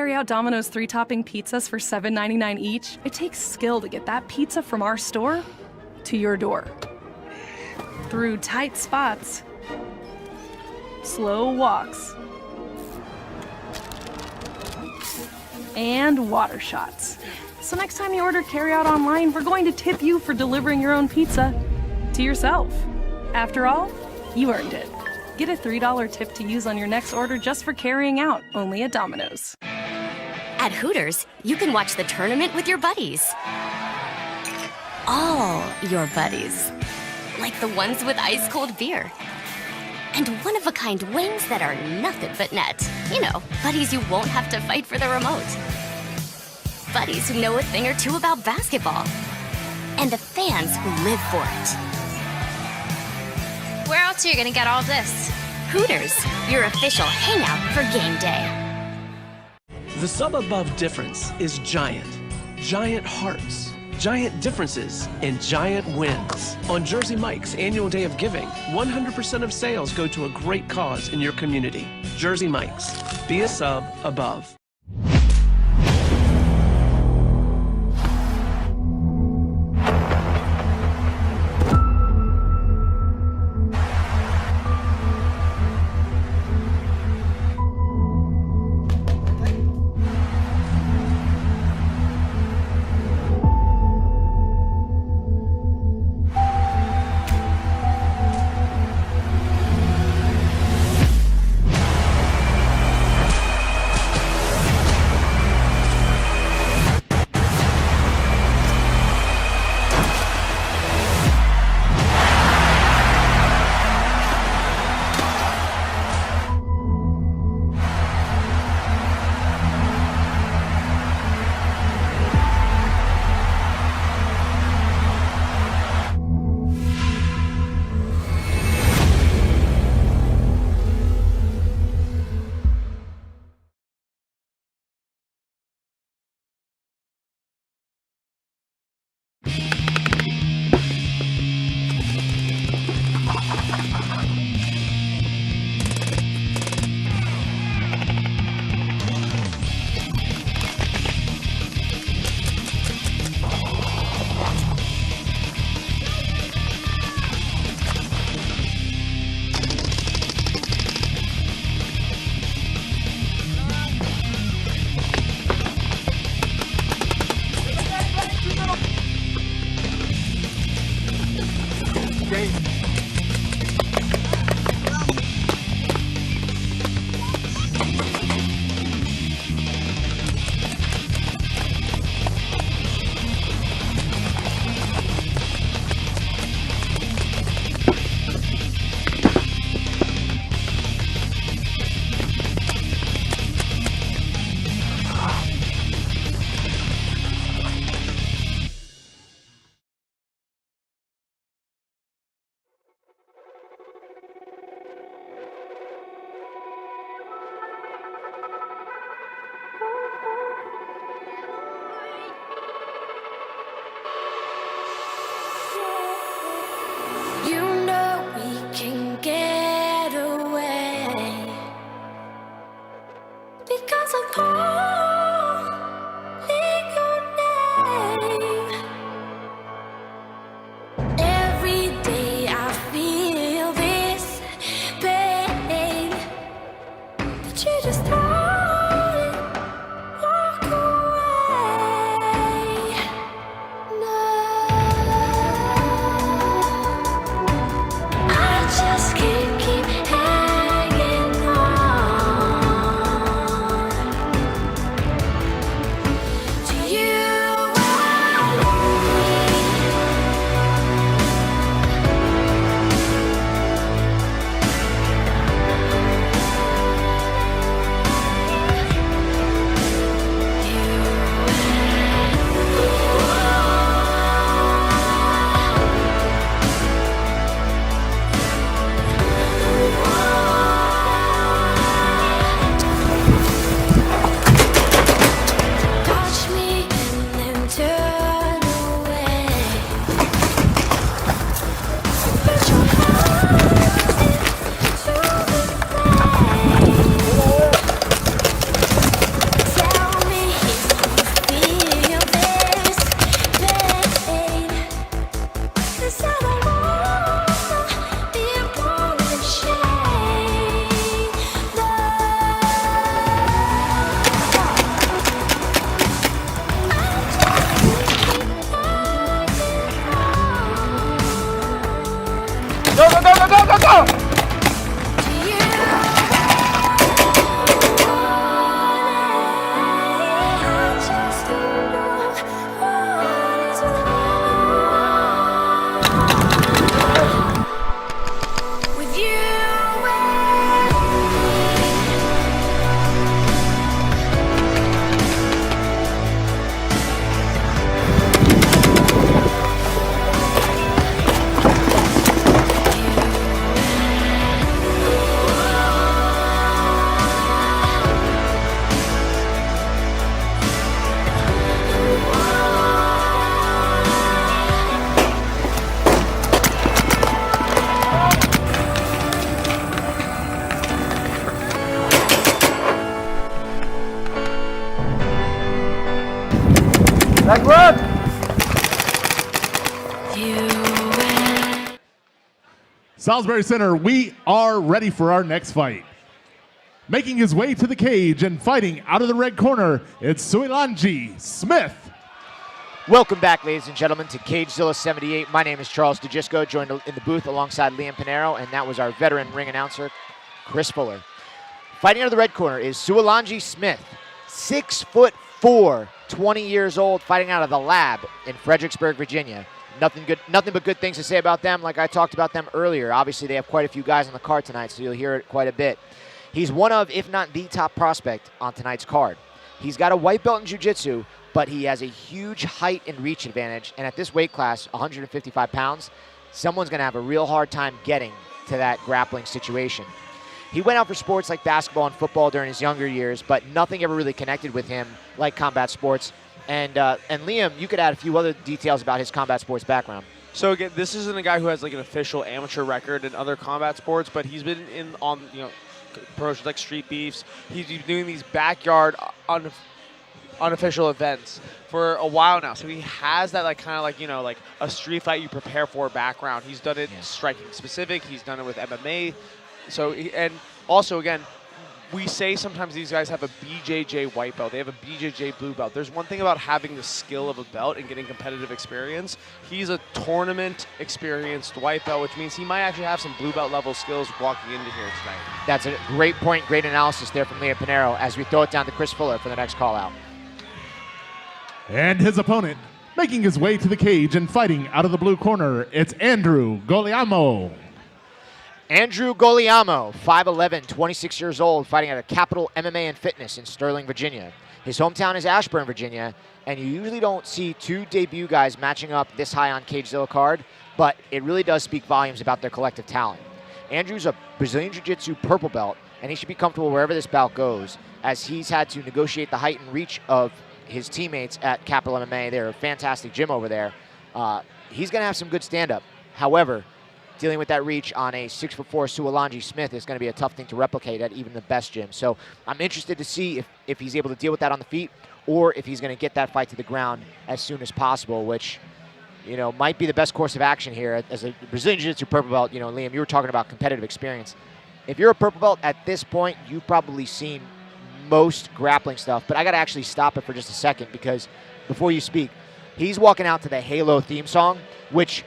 carry out Domino's 3-topping pizzas for $7.99 each, it takes skill to get that pizza from our store to your door. Through tight spots, slow walks, and water shots. So next time you order carryout online, we're going to tip you for delivering your own pizza to yourself. After all, you earned it. Get a $3 tip to use on your next order just for carrying out, only at Domino's. At Hooters, you can watch the tournament with your buddies. All your buddies. Like the ones with ice-cold beer. And one-of-a-kind wings that are nothing but net. You know, buddies you won't have to fight for the remote. Buddies who know a thing or two about basketball. And the fans who live for it. Where else are you gonna get all this? Hooters, your official hangout for game day. The sub above difference is giant. Giant hearts, giant differences, and giant wins. On Jersey Mike's annual day of giving, 100% of sales go to a great cause in your community. Jersey Mike's. Be a sub above. Salisbury Center, we are ready for our next fight. Making his way to the cage and fighting out of the red corner, it's Suwilanji Smith. Welcome back, ladies and gentlemen, to CageZilla 78. My name is Charles DeGisco, joined in the booth alongside Liam Pinero, and that was our veteran ring announcer, Chris Fuller. Fighting out of the red corner is Suwilanji Smith, 6'4", 20 years old, fighting out of the lab in Fredericksburg, Virginia. Nothing but good things to say about them, like I talked about them earlier. Obviously, they have quite a few guys on the card tonight, so you'll hear it quite a bit. He's one of, if not the top prospect on tonight's card. He's got a white belt in jiu-jitsu, but he has a huge height and reach advantage, and at this weight class, 155 pounds, someone's going to have a real hard time getting to that grappling situation. He went out for sports like basketball and football during his younger years, but nothing ever really connected with him like combat sports. And Liam, you could add a few other details about his combat sports background. So again, this isn't a guy who has like an official amateur record in other combat sports, but he's been on promotions like Street Beefs. He's been doing these backyard unofficial events for a while now. So he has that like a street fight you prepare for background. He's done it striking specific. He's done it with MMA. So and also again, we say sometimes these guys have a BJJ white belt. They have a BJJ blue belt. There's one thing about having the skill of a belt and getting competitive experience. He's a tournament experienced white belt, which means he might actually have some blue belt level skills walking into here tonight. That's a great point, great analysis there from Liam Pinero as we throw it down to Chris Fuller for the next call out. And his opponent, making his way to the cage and fighting out of the blue corner, it's Andrew Guglielmo. Andrew Guglielmo, 5'11", 26 years old, fighting out of Capital MMA and Fitness in Sterling, Virginia. His hometown is Ashburn, Virginia, and you usually don't see two debut guys matching up this high on CageZilla card, but it really does speak volumes about their collective talent. Andrew's a Brazilian Jiu-Jitsu purple belt, and he should be comfortable wherever this bout goes, as he's had to negotiate the height and reach of his teammates at Capital MMA. They're a fantastic gym over there. He's going to have some good stand-up. However, dealing with that reach on a 6'4" Suwilanji Smith is going to be a tough thing to replicate at even the best gym. So I'm interested to see if he's able to deal with that on the feet or if he's going to get that fight to the ground as soon as possible, which, might be the best course of action here. As a Brazilian Jiu-Jitsu purple belt, Liam, you were talking about competitive experience. If you're a purple belt at this point, you've probably seen most grappling stuff, but I got to actually stop it for just a second because before you speak, he's walking out to the Halo theme song, which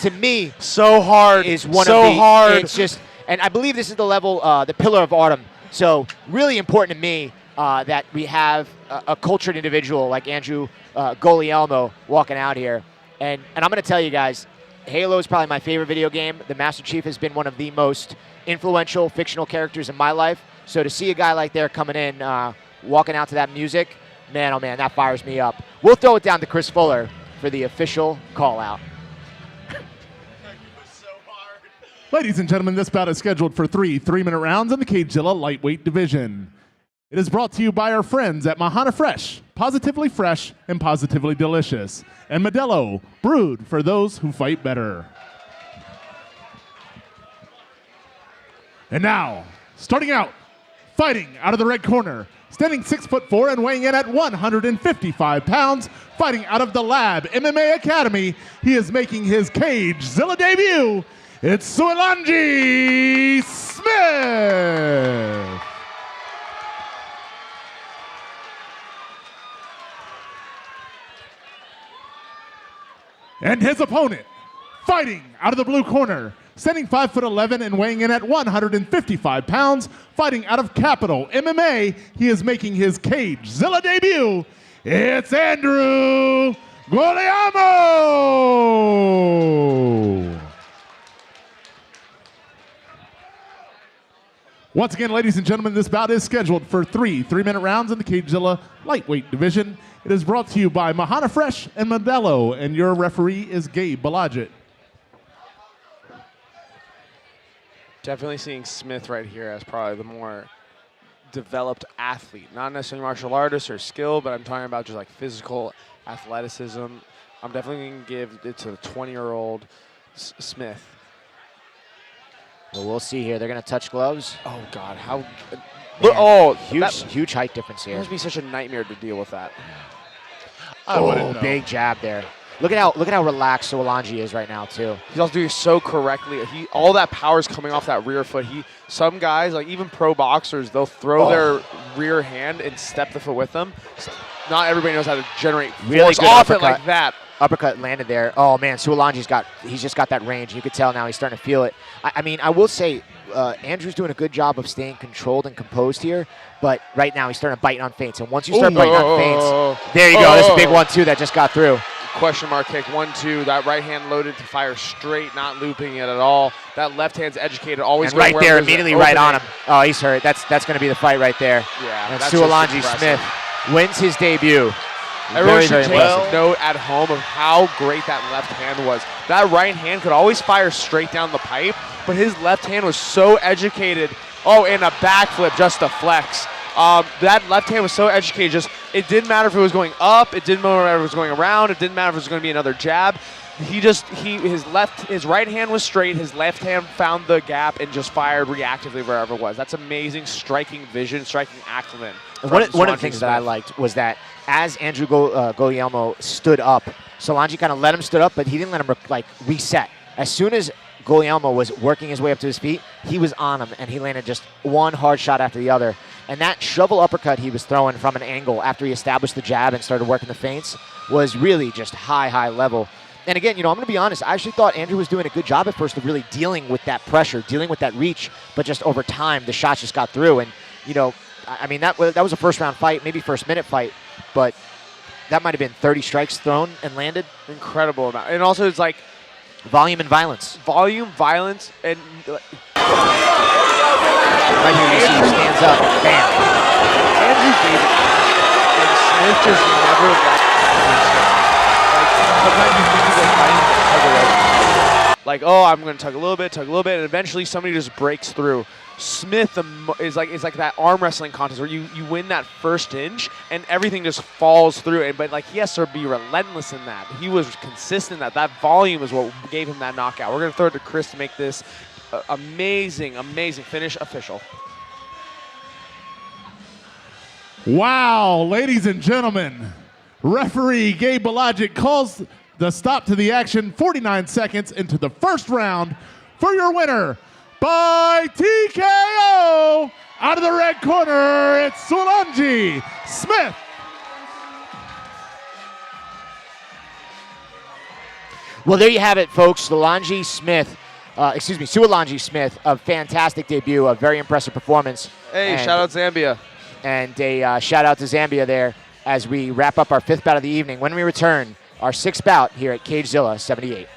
to me, so hard. Is one so of the hard. It's just, and I believe this is the level, the pillar of autumn. So really important to me that we have a cultured individual like Andrew Guglielmo walking out here. And I'm going to tell you guys, Halo is probably my favorite video game. The Master Chief has been one of the most influential fictional characters in my life. So to see a guy like there coming in, walking out to that music, man, oh man, that fires me up. We'll throw it down to Chris Fuller for the official call out. Ladies and gentlemen, this bout is scheduled for 3 3-minute rounds in the CageZilla lightweight division. It is brought to you by our friends at Mahana Fresh, positively fresh and positively delicious, and Modelo, brewed for those who fight better. And now, starting out, fighting out of the red corner, standing 6'4" and weighing in at 155 pounds, fighting out of the Lab MMA Academy, he is making his CageZilla debut. It's Suwilanji Smith. And his opponent, fighting out of the blue corner, standing 5'11" and weighing in at 155 pounds, fighting out of Capital MMA. He is making his CageZilla debut. It's Andrew Guglielmo! Once again, ladies and gentlemen, this bout is scheduled for 3 3-minute rounds in the CageZilla lightweight division. It is brought to you by Mahana Fresh and Modelo, and your referee is Gabe Balajit. Definitely seeing Smith right here as probably the more developed athlete. Not necessarily martial artist or skill, but I'm talking about just like physical athleticism. I'm definitely going to give it to the 20-year-old Smith. Well, we'll see here. They're going to touch gloves. Oh, God. How? Man, huge height difference here. It must be such a nightmare to deal with that. Big jab there. Look at how relaxed Suwilanji is right now too. He's also doing so correctly. All that power is coming off that rear foot. Some guys, like even pro boxers, they'll throw their rear hand and step the foot with them. Not everybody knows how to generate force off it like that. Uppercut landed there. Oh man, Suwilanji's just got that range. You could tell now he's starting to feel it. I mean, I will say Andrew's doing a good job of staying controlled and composed here, but right now he's starting to bite on feints. And once you start biting on feints, there you go. That's a big one too that just got through. Question mark kick, 1-2. That right hand loaded to fire straight, not looping it at all. That left hand's educated, always and right there, immediately right on him. Oh, he's hurt. That's going to be the fight right there. Yeah, and Suwilanji Smith wins his debut. Everyone should take note at home of how great that left hand was. That right hand could always fire straight down the pipe, but his left hand was so educated. Oh, and a backflip just to flex. That left hand was so educated, it didn't matter if it was going up, it didn't matter if it was going around, it didn't matter if it was going to be another jab. His right hand was straight, his left hand found the gap and just fired reactively wherever it was. That's amazing striking vision, striking acumen. One of the things that I liked was that as Andrew Guglielmo stood up, Suwilanji kind of let him stood up, but he didn't let him reset. As soon as Guglielmo was working his way up to his feet, he was on him, and he landed just one hard shot after the other. And that shovel uppercut he was throwing from an angle after he established the jab and started working the feints was really just high level. And again, I'm going to be honest, I actually thought Andrew was doing a good job at first of really dealing with that pressure, dealing with that reach, but just over time, the shots just got through. And, I mean, that was a first-round fight, maybe first-minute fight, but that might have been 30 strikes thrown and landed. Incredible amount. And also it's like volume and violence. Volume, violence, and right here you see he stands up, bam. Andrew gave it, and Smith just never let sometimes you think he's fighting to tug away. Like, I'm going to tug a little bit, and eventually somebody just breaks through. Smith is like that arm wrestling contest where you win that first inch and everything just falls through. But he has to be relentless in that. He was consistent in that. That volume is what gave him that knockout. We're going to throw it to Chris to make this amazing finish official. Wow, ladies and gentlemen, referee Gabe Balajit calls the stop to the action 49 seconds into the first round for your winner by TKO. Out of the red corner, it's Suwilanji Smith. Well, there you have it, folks. Suwilanji Smith, a fantastic debut, a very impressive performance. Hey, shout out Zambia. And a shout out to Zambia there as we wrap up our 5th bout of the evening. When we return, our 6th bout here at CageZilla 78.